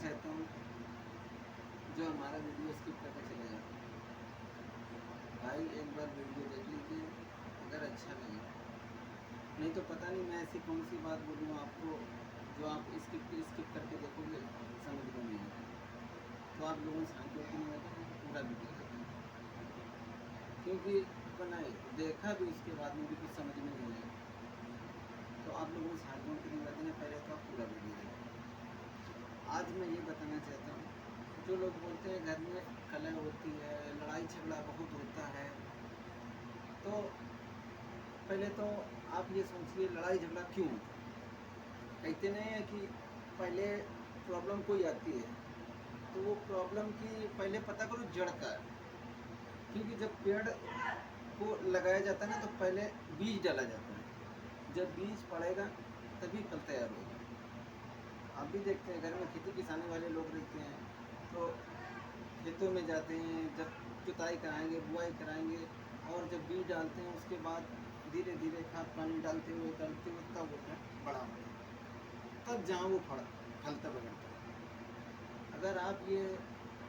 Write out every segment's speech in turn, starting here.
चाहता हूँ जो हमारा वीडियो स्किप करके चले जाते हैं। भाई एक बार वीडियो देख लीजिए, अगर अच्छा लगे, नहीं तो पता नहीं मैं ऐसी कौन सी बात बोलूँ आपको जो आप स्किप करके देखोगे समझ में नहीं आएगा। तो आप लोगों से हाथ जोड़ के नहीं रहता है पूरा वीडियो देखें, क्योंकि अपन देखा भी उसके बाद में भी कुछ समझ में नहीं आएगा। तो आप लोगों से हाथ जोड़ के नहीं रहते हैं, पहले तो आप पूरा वीडियो देखें। आज मैं ये बताना चाहता हूँ, जो लोग बोलते हैं घर में कलह होती है, लड़ाई झगड़ा बहुत होता है, तो पहले तो आप ये सोचिए लड़ाई झगड़ा क्यों होता है। कहते नहीं है कि पहले प्रॉब्लम कोई आती है तो वो प्रॉब्लम की पहले पता करो जड़ का है। क्योंकि जब पेड़ को लगाया जाता है ना, तो पहले बीज डाला जाता है। जब बीज पड़ेगा तभी फल तैयार होगा। आप भी देखते हैं घर में खेती किसानी वाले लोग रहते हैं, तो खेतों में जाते हैं, जब जुताई कराएंगे, बुआई कराएंगे, और जब बीज डालते हैं उसके बाद धीरे धीरे खाद पानी डालते हुए तब वो बड़ा होता है, तब जहाँ वो फलता बगलता है। अगर आप ये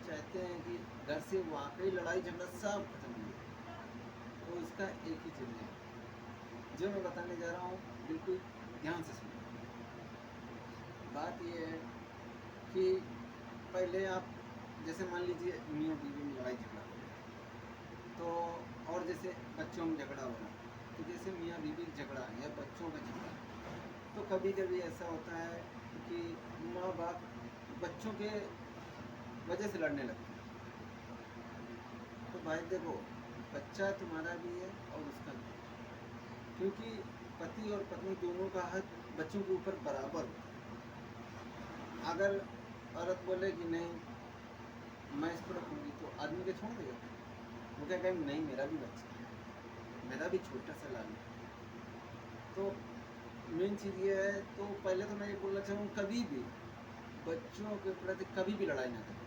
चाहते हैं कि घर से वाकई लड़ाई झगड़ा सब खत्म हो जाए, तो इसका एक ही चीज़ है जो मैं बताने जा रहा हूँ, बिल्कुल ध्यान से सुनो। बात ये है कि पहले आप जैसे मान लीजिए मियाँ बीवी में लड़ाई झगड़ा हो गया, तो और जैसे बच्चों में झगड़ा हो रहा, तो जैसे मियाँ बीवी झगड़ा या बच्चों का झगड़ा, तो कभी कभी ऐसा होता है कि माँ बाप बच्चों के वजह से लड़ने लगते हैं। तो भाई देखो, बच्चा तुम्हारा भी है और उसका भी है, क्योंकि पति और पत्नी दोनों का हक बच्चों के ऊपर बराबर होता है। अगर औरत बोले कि नहीं मैं इसको रखूँगी, तो आदमी के छोड़ देगा। वो क्या कहेंगे, नहीं मेरा भी बच्चा है, मेरा भी छोटा सा लाल है। तो मेन चीज़ ये है, तो पहले तो मैं ये बोलना चाहूँ, कभी भी बच्चों के प्रति कभी भी लड़ाई ना करें।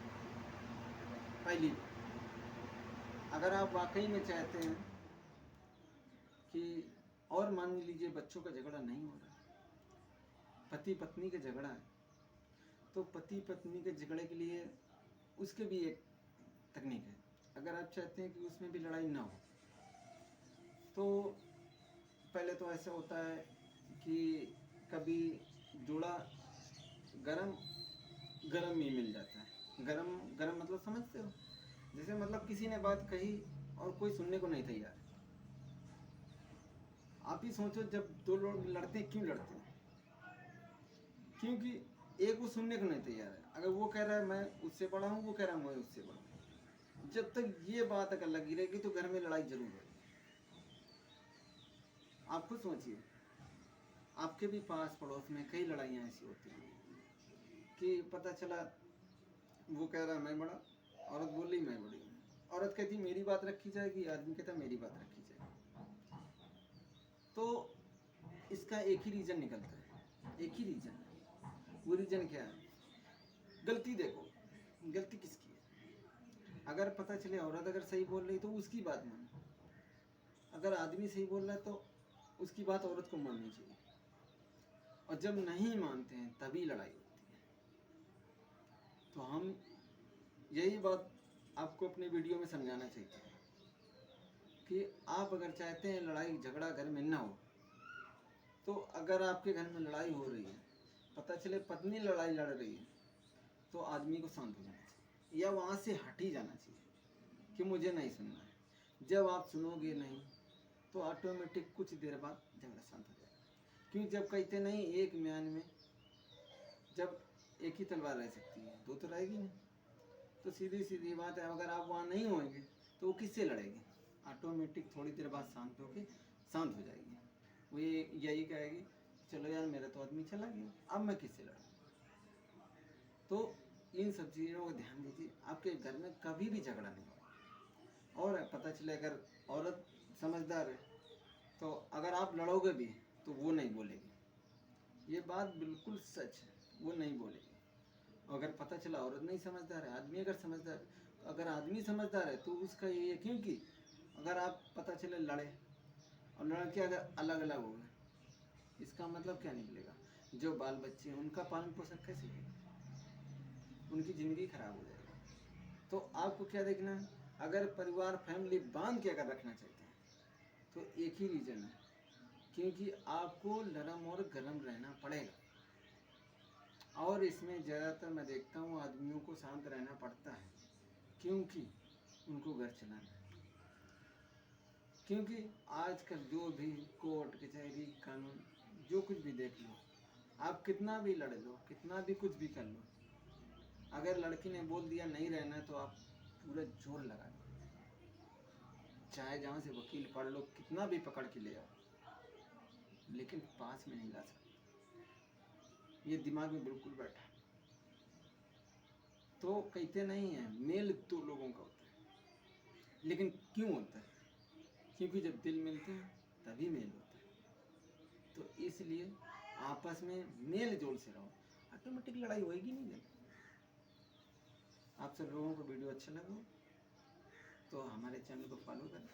पहली बात, अगर आप वाकई में चाहते हैं कि, और मान लीजिए बच्चों का झगड़ा नहीं हो रहा, पति पत्नी का झगड़ा है, तो पति पत्नी के झगड़े के लिए उसके भी एक तकनीक है। अगर आप चाहते हैं कि उसमें भी लड़ाई ना हो, तो पहले तो ऐसा होता है कि कभी जोड़ा गरम गरम ही मिल जाता है। गरम गरम मतलब समझते हो, जैसे मतलब किसी ने बात कही और कोई सुनने को नहीं तैयार। आप ही सोचो, जब दो लोग लड़ते हैं, क्यों लड़ते हैं? क्योंकि एक वो सुनने को नहीं तैयार है। अगर वो कह रहा है मैं उससे बड़ा हूँ, वो कह रहा है मैं उससे बड़ा हूँ, जब तक ये बात अगर लगी रहेगी तो घर में लड़ाई जरूर होगी। आप खुद सोचिए, आपके भी पास पड़ोस में कई लड़ाइयाँ ऐसी होती हैं कि पता चला वो कह रहा है मैं बड़ा, औरत बोल रही मैं बड़ी हूँ। औरत कहती मेरी बात रखी जाएगी, आदमी कहता मेरी बात रखी जाएगी। तो इसका एक ही रीज़न निकलता है, एक ही रीज़न है। वो रीज़न क्या है? गलती देखो, गलती किसकी है? अगर पता चले औरत अगर सही बोल रही तो उसकी बात मानो, अगर आदमी सही बोल रहा है तो उसकी बात औरत को माननी चाहिए। और जब नहीं मानते हैं तभी लड़ाई होती है। तो हम यही बात आपको अपने वीडियो में समझाना चाहते हैं कि आप अगर चाहते हैं लड़ाई झगड़ा घर में ना हो, तो अगर आपके घर में लड़ाई हो रही है, पता चले पत्नी लड़ाई लड़ रही है, तो आदमी को शांत हो जाना चाहिए या वहाँ से हट ही जाना चाहिए कि मुझे नहीं सुनना है। जब आप सुनोगे नहीं तो ऑटोमेटिक कुछ देर बाद झगड़ा शांत हो जाएगा। क्योंकि जब कहते नहीं एक म्यान में जब एक ही तलवार रह सकती है, दो तो रहेगी नहीं। तो सीधी सीधी बात है, अगर आप वहाँ नहीं होंगे तो वो किससे लड़ेगी? ऑटोमेटिक थोड़ी देर बाद शांत होके शांत हो जाएगी। वो यही कहेगी चलो यार मेरा तो आदमी चला गया, अब मैं किससे लड़ूँ? तो इन सब चीज़ों का ध्यान दीजिए, आपके घर में कभी भी झगड़ा नहीं होगा। और पता चले अगर औरत समझदार है, तो अगर आप लड़ोगे भी तो वो नहीं बोलेगी। ये बात बिल्कुल सच है, वो नहीं बोलेगी। अगर पता चला औरत नहीं समझदार है, आदमी अगर समझदार है, तो अगर आदमी समझदार है तो उसका ये है, क्योंकि अगर आप पता चले लड़े और लड़के अगर अलग अलग हो गए, इसका मतलब क्या निकलेगा? जो बाल बच्चे हैं उनका पालन पोषण कैसे होगा? उनकी ज़िंदगी खराब हो जाएगी। तो आपको क्या देखना है, अगर परिवार फैमिली बांध के अगर रखना चाहते हैं तो एक ही रीज़न है, क्योंकि आपको नरम और गर्म रहना पड़ेगा। और इसमें ज़्यादातर मैं देखता हूँ आदमियों को शांत रहना पड़ता है, क्योंकि उनको घर चलाना है। क्योंकि आजकल जो भी कोर्ट कचहरी कानून जो कुछ भी देख लो, आप कितना भी लड़ लो, कितना भी कुछ भी कर लो, अगर लड़की ने बोल दिया नहीं रहना तो आप पूरा जोर लगा दो, चाहे जहाँ से वकील पढ़ लो, कितना भी पकड़ के ले आओ, लेकिन पास में नहीं ला सकते। ये दिमाग में बिल्कुल बैठा है। तो कहते नहीं है मेल दो लोगों का होता है, लेकिन क्यों होता है? क्योंकि जब दिल मिलते हैं तभी मेल होता है। तो इसलिए आपस में मेल जोल से रहो, ऑटोमेटिक लड़ाई होएगी नहीं। जब आप सब लोगों को वीडियो अच्छा लगा तो हमारे चैनल को फॉलो करें।